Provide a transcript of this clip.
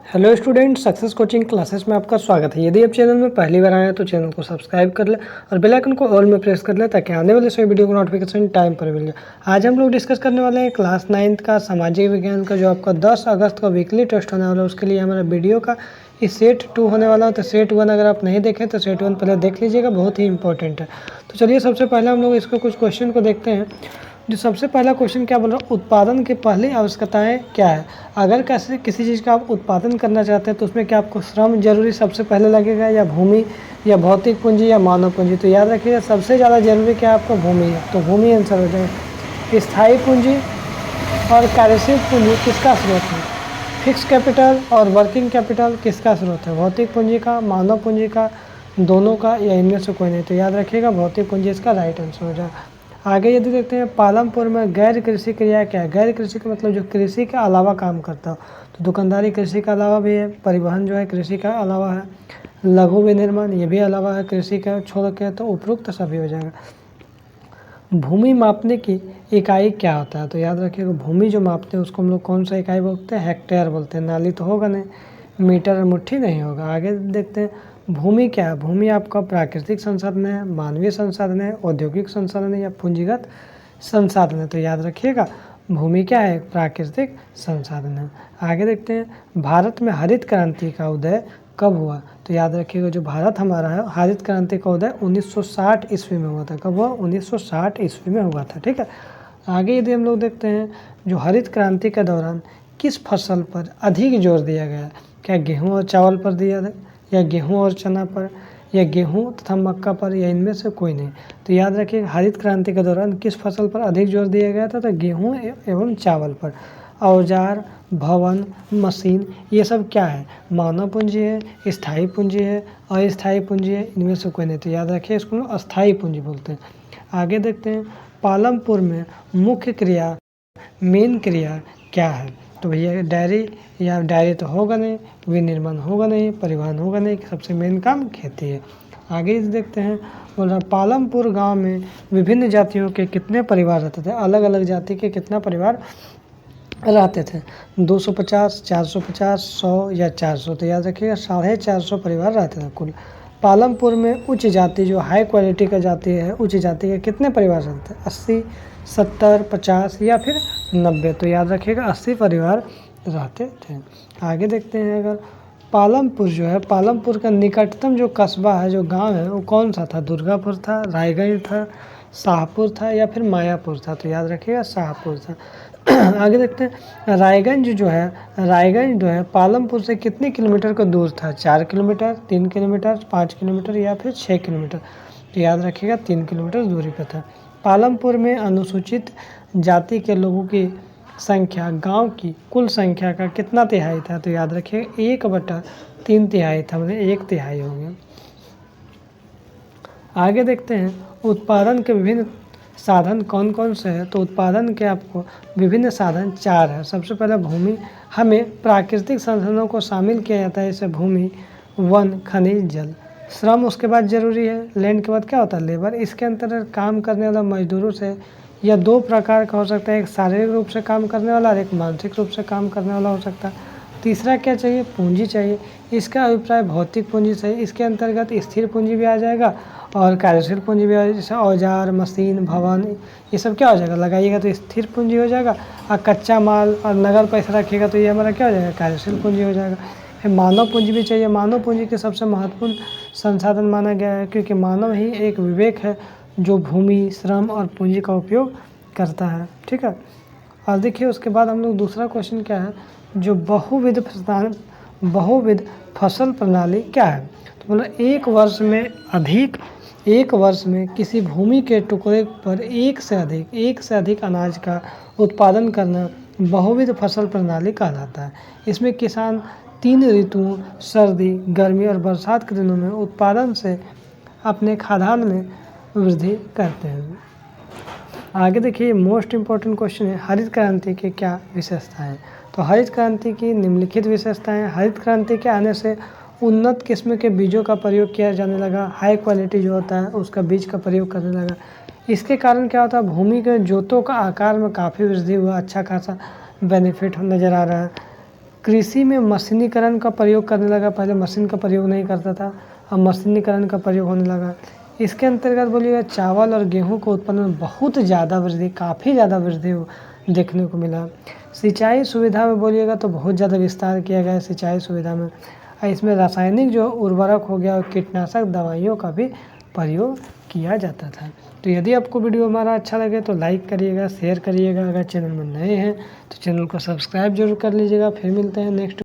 Hello student, success coaching classes में आपका स्वागत है। यदि आप चैनल में पहली बार आए हैं तो चैनल को सब्सक्राइब कर ले और बेल आइकन को ऑल में प्रेस कर ले ताकि आने वाले सभी वीडियो को नोटिफिकेशन टाइम पर मिल जाए। आज हम लोग डिस्कस करने वाले हैं क्लास 9th का सामाजिक विज्ञान का, जो आपका 10 अगस्त का वीकली टेस्ट होने वाला है। उसके लिए हमारा वीडियो का इस सेट 2 होने वाला है। तो सेट 1 अगर आप नहीं देखें तो सेट 1 पहले देख लीजिएगा, बहुत ही इंपॉर्टेंट है। तो चलिए सबसे पहले हम लोग इसको कुछ क्वेश्चन को देखते हैं। जो सबसे पहला क्वेश्चन क्या बोल रहा है, उत्पादन की पहली आवश्यकताएं क्या है। अगर कैसे किसी चीज़ का आप उत्पादन करना चाहते हैं तो उसमें क्या आपको श्रम जरूरी सबसे पहले लगेगा, या भूमि, या भौतिक पूंजी, या मानव पूंजी। तो याद रखिएगा सबसे ज़्यादा जरूरी क्या आपको भूमि है, तो भूमि आंसर हो जाएगा। स्थायी पूंजी और कार्यशील पूंजी किसका स्रोत है। फिक्स कैपिटल और वर्किंग कैपिटल किसका स्रोत है, भौतिक पूंजी का, मानव पूंजी का, दोनों का, या इनमें से कोई नहीं। तो याद रखिएगा भौतिक पूंजी इसका राइट आंसर हो जाएगा। आगे यदि देखते हैं पालमपुर में गैर कृषि क्रिया क्या है। गैर कृषि का मतलब जो कृषि के अलावा काम करता हो, तो दुकानदारी कृषि का अलावा भी है, परिवहन जो है कृषि का अलावा है, लघु विनिर्माण ये भी अलावा है कृषि का छोड़ के, तो उपरोक्त सभी हो जाएगा। भूमि मापने की इकाई क्या होता है, तो याद रखिएगा भूमि जो मापते हैं उसको हम लोग कौन सा इकाई बोलते हैं, हेक्टेयर बोलते हैं। नाली तो होगा नहीं, मीटर और मुट्ठी नहीं होगा। आगे देखते हैं भूमि क्या है। भूमि आपका प्राकृतिक संसाधन है, मानवीय संसाधन है, औद्योगिक संसाधन है, या पूंजीगत संसाधन है। तो याद रखिएगा भूमि क्या है, प्राकृतिक संसाधन है। आगे देखते हैं भारत में हरित क्रांति का उदय कब हुआ। तो याद रखिएगा जो भारत हमारा है हरित क्रांति का उदय 1960 ईस्वी में हुआ था। कब हुआ, 1960 ईस्वी में हुआ था। ठीक है। आगे यदि हम लोग देखते हैं जो हरित क्रांति के दौरान किस फसल पर अधिक जोर दिया गया, क्या गेहूं और चावल पर दिया है, या गेहूं और चना पर, या गेहूं तथा मक्का पर, या इनमें से कोई नहीं। तो याद रखिए हरित क्रांति के दौरान किस फसल पर अधिक जोर दिया गया था, तो गेहूं एवं चावल पर। औजार, भवन, मशीन ये सब क्या है, मानव पूंजी है, स्थायी पूंजी है, अस्थायी पूंजी है, इनमें से कोई नहीं। तो याद रखिए इसको अस्थायी पूंजी बोलते हैं। आगे देखते हैं पालमपुर में मुख्य क्रिया, मेन क्रिया क्या है। तो भैया डायरी, या डायरी तो होगा नहीं, विनिर्माण होगा नहीं, परिवहन होगा नहीं, सबसे मेन काम खेती है। आगे देखते हैं बोल रहा पालमपुर गांव में विभिन्न जातियों के कितने परिवार रहते थे। अलग अलग जाति के कितना परिवार रहते थे, 250, 450, 100 या 400। तो याद रखिएगा 450 परिवार रहते थे कुल। पालमपुर में उच्च जाति जो हाई क्वालिटी का जाति है, उच्च जाति के कितने परिवार रहते हैं, 80, 70, 50 या फिर 90। तो याद रखिएगा 80 परिवार रहते थे। आगे देखते हैं अगर पालमपुर जो है, पालमपुर का निकटतम जो कस्बा है, जो गांव है, वो कौन सा था, दुर्गापुर था, रायगंज था, शाहपुर था, या फिर मायापुर था। तो याद रखिएगा शाहपुर था। आगे देखते हैं रायगंज जो है, रायगंज जो है पालमपुर से कितने किलोमीटर का दूर था, 4 किलोमीटर, 3 किलोमीटर, 5 किलोमीटर, या फिर 6 किलोमीटर। तो याद रखिएगा 3 किलोमीटर दूरी पर था। पालमपुर में अनुसूचित जाति के लोगों की संख्या गांव की कुल संख्या का कितना तिहाई था। तो याद रखिए 1/3 था, मतलब 1/3 हो गया। आगे देखते हैं उत्पादन के विभिन्न साधन कौन कौन से हैं। तो उत्पादन के आपको विभिन्न साधन 4 है। सबसे पहले भूमि, हमें प्राकृतिक संसाधनों को शामिल किया जाता है, जैसे भूमि, वन, खनिज, जल। श्रम उसके बाद जरूरी है, लैंड के बाद क्या होता है, लेबर। इसके अंतर्गत काम करने वाला मजदूरों से या 2 प्रकार का हो सकता है, एक शारीरिक रूप से काम करने वाला और एक मानसिक रूप से काम करने वाला हो सकता है। तीसरा क्या चाहिए, पूंजी चाहिए। इसका अभिप्राय भौतिक पूंजी से, इसके अंतर्गत स्थिर पूंजी भी आ जाएगा और कार्यशील पूंजी भी आ जाएगा, जैसे औजार, मशीन, भवन, ये सब क्या हो जाएगा, लगाइएगा तो स्थिर पूंजी हो जाएगा। और कच्चा माल और नगद पैसा रखिएगा तो ये हमारा क्या हो जाएगा, कार्यशील पूंजी हो जाएगा। फिर मानव पूंजी भी चाहिए। मानव पूंजी के सबसे महत्वपूर्ण संसाधन माना गया है, क्योंकि मानव ही एक विवेक है जो भूमि, श्रम और पूंजी का उपयोग करता है। ठीक है। और देखिए उसके बाद हम लोग दूसरा क्वेश्चन क्या है, जो बहुविध फसल प्रणाली क्या है। तो मतलब एक वर्ष में किसी भूमि के टुकड़े पर एक से अधिक अनाज का उत्पादन करना बहुविध फसल प्रणाली कहलाता है। इसमें किसान 3 ऋतुओं, सर्दी, गर्मी और बरसात के दिनों में उत्पादन से अपने खाद्यान्न में वृद्धि करते हैं। आगे देखिए मोस्ट इम्पॉर्टेंट क्वेश्चन है, हरित क्रांति की क्या विशेषताएं हैं। तो हरित क्रांति की निम्नलिखित विशेषताएं। हरित क्रांति के आने से उन्नत किस्म के बीजों का प्रयोग किया जाने लगा, हाई क्वालिटी जो होता है उसका बीज का प्रयोग करने लगा। इसके कारण क्या होता है, भूमि के जोतों का आकार में काफ़ी वृद्धि हुआ, अच्छा खासा बेनिफिट नज़र आ रहा है। कृषि में मशीनीकरण का प्रयोग करने लगा। पहले मशीन का प्रयोग नहीं करता था, अब मशीनीकरण का प्रयोग होने लगा। इसके अंतर्गत बोलिएगा चावल और गेहूं को उत्पादन में बहुत ज़्यादा वृद्धि, काफ़ी ज़्यादा वृद्धि देखने को मिला। सिंचाई सुविधा में बोलिएगा तो बहुत ज़्यादा विस्तार किया गया है सिंचाई सुविधा में। इसमें रासायनिक जो उर्वरक हो गया और कीटनाशक दवाइयों का भी प्रयोग किया जाता था। तो यदि आपको वीडियो हमारा अच्छा लगे तो लाइक करिएगा, शेयर करिएगा। अगर चैनल में नए हैं तो चैनल को सब्सक्राइब जरूर कर लीजिएगा। फिर मिलते हैं नेक्स्ट